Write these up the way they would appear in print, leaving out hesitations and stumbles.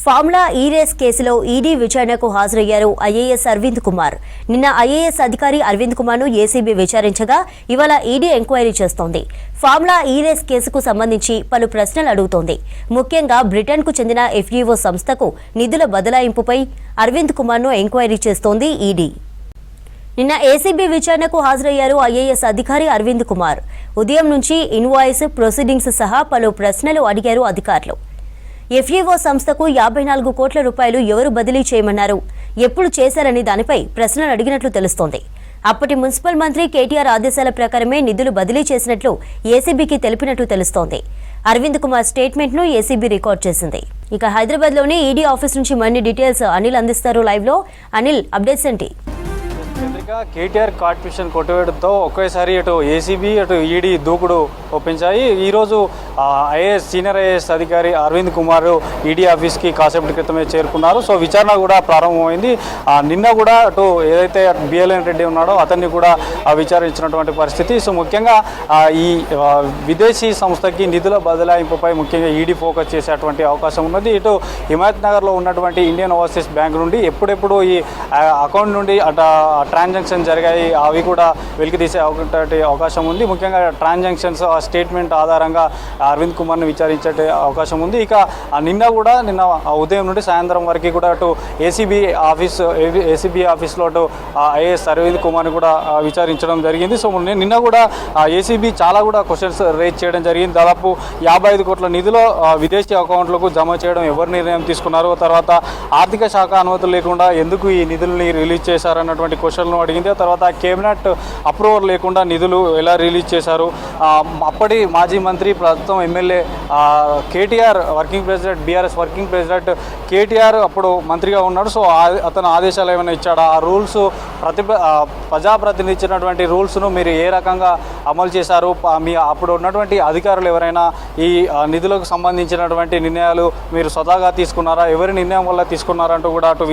Formula ఈ race కేసులో ED విచారణకు హాజరయ్యారు ఐఏఎస్ అరవింద్ కుమార్. నిన్న ఐఏఎస్ అధికారి అరవింద్ కుమార్ను ఏసీబీ విచారించగా ఇవాళ ఈడీ ఎంక్వైరీ చేస్తోంది. ఫార్ములా ఈ రేస్ కేసుకు సంబంధించి పలు ప్రశ్నలు అడుగుతోంది. ముఖ్యంగా బ్రిటన్కు చెందిన ఎఫ్ఈఓ సంస్థకు నిధుల బదలాయింపుపై అరవింద్ కుమార్ను ఎంక్వైరీ చేస్తోంది ఈడీ. నిన్న ఏసీబీ విచారణకు హాజరయ్యారు ఐఏఎస్ అధికారి అరవింద్ కుమార్. ఉదయం నుంచి ఇన్వాయిస్, ప్రొసీడింగ్స్ సహా పలు ప్రశ్నలు అడిగారు అధికారులు. ఎఫ్ఈఓ సంస్థకు 54 కోట్ల రూపాయలు ఎవరు బదిలీ చేయమన్నారు, ఎప్పుడు చేశారని దానిపై ప్రశ్నలు అడిగినట్లు తెలుస్తోంది. అప్పటి మున్సిపల్ మంత్రి కేటీఆర్ ఆదేశాల ప్రకారమే నిధులు బదిలీ చేసినట్లు ఏసీబీకి తెలిపినట్లు తెలుస్తోంది. అరవింద్ కుమార్ స్టేట్మెంట్ ను ఏసీబీ రికార్డ్ చేసింది. ఇక హైదరాబాద్ లోని ఈడీ ఆఫీస్ నుంచి మరిన్ని డీటెయిల్స్ అనిల్ అందిస్తారు లైవ్ లో. అనిల్, అప్డేట్స్ ఏంటి? కేటీఆర్ కార్పొరేషన్ కొట్టువేయడంతో ఒకేసారి అటు ఏసీబీ అటు ఈడీ దూకుడు ఒప్పించాయి. ఈరోజు సీనియర్ ఐఏఎస్ అధికారి అరవింద్ కుమార్ ఈడీ ఆఫీస్కి కాసేపటి క్రితమే చేరుకున్నారు. సో విచారణ కూడా ప్రారంభమైంది. నిన్న కూడా అటు ఏదైతే బిఎల్ఎన్ రెడ్డి ఉన్నాడో అతన్ని కూడా విచారించినటువంటి పరిస్థితి. సో ముఖ్యంగా ఈ విదేశీ సంస్థకి నిధుల బదలాయింపుపై ముఖ్యంగా ఈడీ ఫోకస్ చేసేటువంటి అవకాశం ఉన్నది. ఇటు హిమాయత్ నగర్లో ఉన్నటువంటి ఇండియన్ ఓవర్సీస్ బ్యాంక్ నుండి ఎప్పుడెప్పుడు ఈ అకౌంట్ నుండి ట్రాన్సాక్షన్ జరిగాయి అవి కూడా వెలికితీసే అవకాశం ఉంది. ముఖ్యంగా ట్రాన్సాక్షన్స్ స్టేట్మెంట్ ఆధారంగా అరవింద్ కుమార్ని విచారించే అవకాశం ఉంది. ఇక నిన్న ఉదయం నుండి సాయంత్రం వరకు కూడా అటు ఏసీబీ ఆఫీస్లో అటు ఐఏఎస్ అరవింద్ కుమార్ని కూడా విచారించడం జరిగింది. సో నిన్న కూడా ఏసీబీ చాలా కూడా క్వశ్చన్స్ రేజ్ చేయడం జరిగింది. దాదాపు 55 కోట్ల నిధులు విదేశీ అకౌంట్లకు జమ చేయడం ఎవరు నిర్ణయం తీసుకున్నారు, తర్వాత ఆర్థిక శాఖ అనుమతులు లేకుండా ఎందుకు ఈ నిధుల్ని రిలీజ్ చేశారన్నటువంటి క్వశ్చన్లు అడిగింది. ఆ తర్వాత కేబినెట్ అప్రూవల్ లేకుండా నిధులు ఎలా రిలీజ్ చేశారు, అప్పటి మాజీ మంత్రి ప్రస్తుతం MLA KTR working president, BRS working president KTR అప్పుడు మంత్రిగా ఉన్నాడు. సో అతను ఆదేశాలు ఏమైనా ఇచ్చాడా, ఆ రూల్స్ ప్రజాప్రతినిధి ఇచ్చినటువంటి రూల్స్ను మీరు ఏ రకంగా అమలు చేశారు, మీ అప్పుడు ఉన్నటువంటి అధికారులు ఎవరైనా ఈ నిధులకు సంబంధించినటువంటి నిర్ణయాలు మీరు స్వతహాగా తీసుకున్నారా, ఎవరి నిర్ణయం వల్ల తీసుకున్నారంటూ కూడా అటు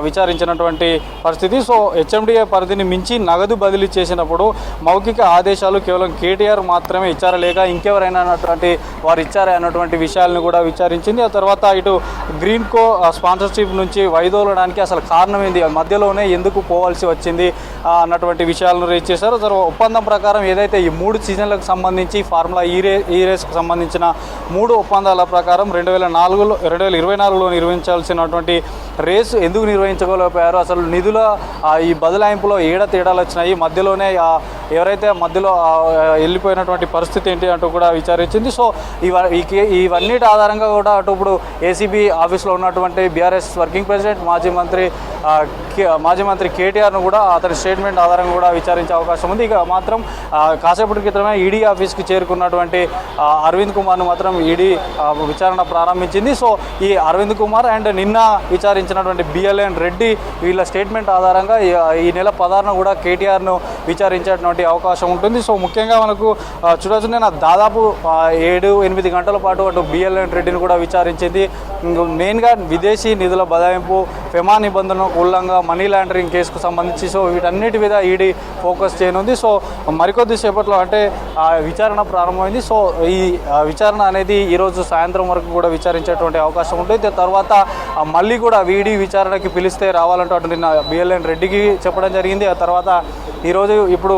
విచారించినటువంటి పరిస్థితి. సో హెచ్ఎండిఏ పరిధిని మించి నగదు బదిలీ చేసినప్పుడు మౌఖిక ఆదేశాలు కేవలం కేటీఆర్ మాత్రమే ఇచ్చారా లేక ఇంకెవరైనా అన్నటువంటి వారు ఇచ్చారా అన్నటువంటి విషయాలను కూడా విచారించింది. ఆ తర్వాత ఇటు గ్రీన్కో స్పాన్సర్షిప్ నుంచి వైదొలడానికి అసలు కారణం ఏంది, మధ్యలోనే ఎందుకు పోవాల్సి వచ్చింది అన్నటువంటి విషయాలను రేజ్ చేశారు. తర్వాత ఒప్పందం ప్రకారం ఏదైతే ఈ 3 సీజన్లకు సంబంధించి ఫార్ములా ఈ రేస్కు సంబంధించిన 3 ఒప్పందాల ప్రకారం 2024లో నిర్వహించాల్సినటువంటి రేసు ఎందుకు నిర్వహించగలిగారు, అసలు నిధుల ఈ బదలాయింపులో తేడాలు వచ్చినాయి, మధ్యలోనే ఎవరైతే మధ్యలో వెళ్ళిపోయినటువంటి పరిస్థితి ఏంటి అంటూ కూడా విచారించింది. సో ఇవన్నిటి ఆధారంగా కూడా అటు ఇప్పుడు ఏసీబీ ఆఫీస్లో ఉన్నటువంటి బీఆర్ఎస్ వర్కింగ్ ప్రెసిడెంట్ మాజీ మంత్రి కేటీఆర్ను కూడా అతని స్టేట్మెంట్ ఆధారంగా కూడా విచారించే అవకాశం ఉంది. ఇక మాత్రం కాసేపటి క్రితమే ఈడీ ఆఫీస్కి చేరుకున్నటువంటి అరవింద్ కుమార్ను మాత్రం ఈడీ విచారణ ప్రారంభించింది. సో ఈ అరవింద్ కుమార్ అండ్ నిన్న విచారించినటువంటి బిఎల్ఎన్ రెడ్డి వీళ్ళ స్టేట్మెంట్ ఆధారంగా ఈ నెల 16న కూడా కేటీఆర్ను విచారించేటువంటి అవకాశం ఉంటుంది. సో ముఖ్యంగా మనకు చూడవచ్చు, నేను దాదాపు 7-8 గంటల పాటు అటు బిఎల్ఎన్ రెడ్డిని కూడా విచారించింది. మెయిన్గా విదేశీ నిధుల బదలాయింపు, ఫెమా నిబంధనలకు ఉల్లంఘన, మనీ లాండరింగ్ కేసుకు సంబంధించి సో వీటన్నిటి మీద ఈడీ ఫోకస్ చేయనుంది. సో మరికొద్ది సేపట్లో అంటే విచారణ ప్రారంభమైంది. సో ఈ విచారణ అనేది ఈరోజు సాయంత్రం వరకు కూడా విచారించేటువంటి అవకాశం ఉంటుంది. తర్వాత మళ్ళీ కూడా ఈడీ విచారణకి పిలిస్తే రావాలంటూ అటు నిన్న బిఎల్ఎన్ రెడ్డికి చెప్పడం జరిగింది. ఆ తర్వాత ఈరోజు ఇప్పుడు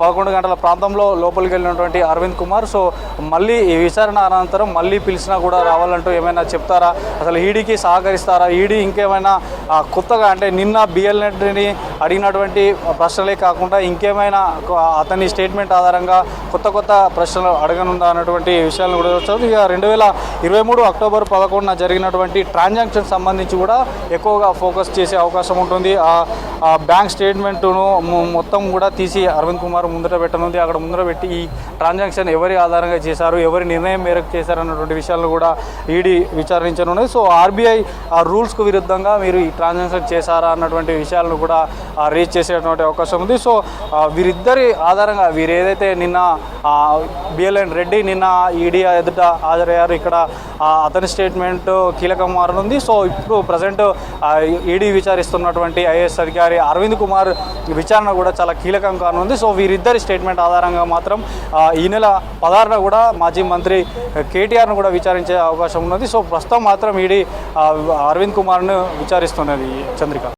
11 గంటల ప్రాంతంలో లోపలికి వెళ్ళినటువంటి అరవింద్ కుమార్ సో మళ్ళీ ఈ విచారణ అనంతరం మళ్ళీ పిలిచినా కూడా రావాలంటూ ఏమైనా చెప్తారా, అసలు ఈడీకి సహకరిస్తారా, ఈడీ ఇంకేమైనా కొత్తగా అంటే నిన్న బిఎల్ఎన్ని అడిగినటువంటి ప్రశ్నలే కాకుండా ఇంకేమైనా అతని స్టేట్మెంట్ ఆధారంగా కొత్త ప్రశ్నలు అడగనుందా అన్నటువంటి విషయాలను కూడా వచ్చారు. ఇక 2023 అక్టోబర్ 11న జరిగినటువంటి ట్రాన్సాక్షన్ సంబంధించి కూడా ఎక్కువగా ఫోకస్ చేసే అవకాశం ఉంటుంది. ఆ బ్యాంక్ స్టేట్మెంట్ను మొత్తం కూడా తీసి అరవింద్ కుమార్ ముందర పెట్టనుంది. అక్కడ ముందర పెట్టి ఈ ట్రాన్సాక్షన్ ఎవరి ఆధారంగా చేశారు, ఎవరి నిర్ణయం మేరకు చేశారు అన్నటువంటి విషయాలను కూడా ఈడీ విచారించనున్నది. సో ఆర్బీఐ రూల్స్కు విరుద్ధంగా మీరు ఈ ట్రాన్సాక్షన్ చేశారా అన్నటువంటి విషయాలను కూడా రీచ్ చేసేటువంటి అవకాశం ఉంది. సో వీరిద్దరి ఆధారంగా వీరు ఏదైతే నిన్న బిఎల్ఎన్ రెడ్డి నిన్న ఈడీ ఎదుట హాజరయ్యారు, ఇక్కడ అతని స్టేట్మెంట్ కీలకం మారనుంది. సో ఇప్పుడు ప్రజెంట్ ఈడీ విచారిస్తున్నటువంటి ఐఏఎస్ అధికారి అరవింద్ కుమార్ విచారణ కూడా చాలా కీలకం కానుంది. సో వీరిద్దరి స్టేట్మెంట్ ఆధారంగా మాత్రం ఈ నెల 16న కూడా మాజీ మంత్రి కేటీఆర్ను కూడా విచారించే అవకాశం ఉన్నది. సో ప్రస్తుతం మాత్రం ఈడీ అరవింద్ కుమార్ను విచారిస్తున్నది. చంద్రిక.